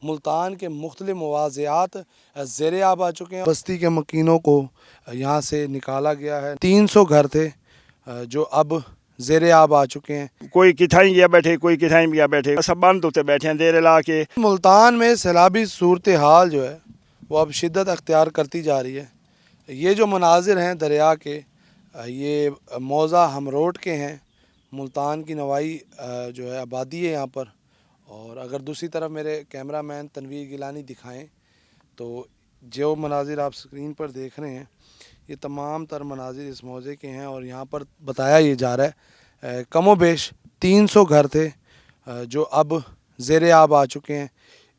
ملتان کے مختلف مواضعات زیر آب آ چکے ہیں۔ بستی کے مکینوں کو یہاں سے نکالا گیا ہے۔ 300 گھر تھے جو اب زیر آب آ چکے ہیں۔ کوئی کتھائیں گیا بیٹھے، کوئی کتھائیں گیا بیٹھے، سب بند ہوتے بیٹھے ہیں دیر لا کے۔ ملتان میں سیلابی صورتحال جو ہے وہ اب شدت اختیار کرتی جا رہی ہے۔ یہ جو مناظر ہیں دریا کے، یہ موضع ہمروٹ کے ہیں۔ ملتان کی نوائی جو ہے آبادی ہے یہاں پر، اور اگر دوسری طرف میرے کیمرہ مین تنویر گیلانی دکھائیں تو جو مناظر آپ سکرین پر دیکھ رہے ہیں یہ تمام تر مناظر اس موضع کے ہیں، اور یہاں پر بتایا یہ جا رہا ہے کم و بیش 300 گھر تھے جو اب زیر آب آ چکے ہیں۔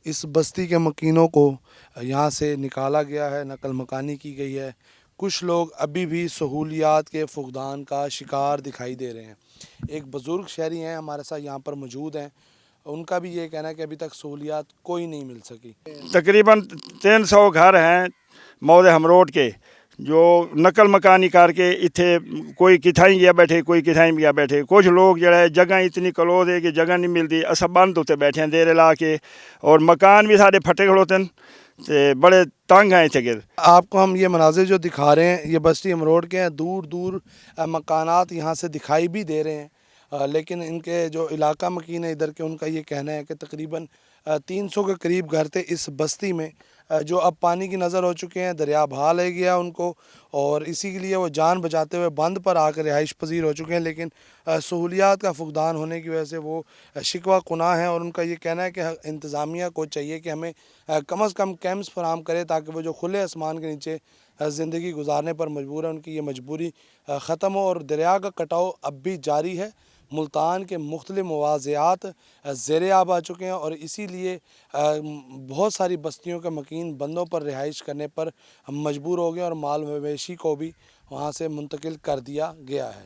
اس بستی کے مکینوں کو یہاں سے نکالا گیا ہے، نقل مکانی کی گئی ہے۔ کچھ لوگ ابھی بھی سہولیات کے فقدان کا شکار دکھائی دے رہے ہیں۔ ایک بزرگ شہری ہیں ہمارے ساتھ یہاں پر موجود ہیں، ان کا بھی یہ کہنا ہے کہ ابھی تک سہولیات کوئی نہیں مل سکی۔ تقریباً 300 گھر ہیں موضع ہمروٹ کے جو نقل مکانی کر کے اتنے کوئی کتھائیں گیا بیٹھے، کوئی کتھائیں گیا بیٹھے۔ کچھ لوگ جڑے جگہ اتنی کلوز ہے کہ جگہ نہیں ملتی، سب بند ہوتے بیٹھے ہیں دیر لا کے، اور مکان بھی سارے پھٹے کھڑوتے ہیں، بڑے تنگ ہیں اتنے۔ آپ کو ہم یہ مناظر جو دکھا رہے ہیں یہ بستی ہمروٹ کے ہیں۔ دور دور مکانات یہاں سے دکھائی بھی دے رہے ہیں، لیکن ان کے جو علاقہ مکین ہے ادھر کے، ان کا یہ کہنا ہے کہ تقریباً 300 کے قریب گھر تھے اس بستی میں جو اب پانی کی نظر ہو چکے ہیں۔ دریا بہا لے گیا ان کو، اور اسی کے لیے وہ جان بچاتے ہوئے بند پر آ کر رہائش پذیر ہو چکے ہیں، لیکن سہولیات کا فقدان ہونے کی وجہ سے وہ شکوہ کناں ہیں، اور ان کا یہ کہنا ہے کہ انتظامیہ کو چاہیے کہ ہمیں کم از کم کیمپس فراہم کرے تاکہ وہ جو کھلے آسمان کے نیچے زندگی گزارنے پر مجبور ہے ان کی یہ مجبوری ختم ہو۔ اور دریا کا کٹاؤ اب بھی جاری ہے۔ ملتان کے مختلف مواضعات زیر آب آ چکے ہیں، اور اسی لیے بہت ساری بستیوں کے مکین بندوں پر رہائش کرنے پر ہم مجبور ہو گئے، اور مال مویشی کو بھی وہاں سے منتقل کر دیا گیا ہے۔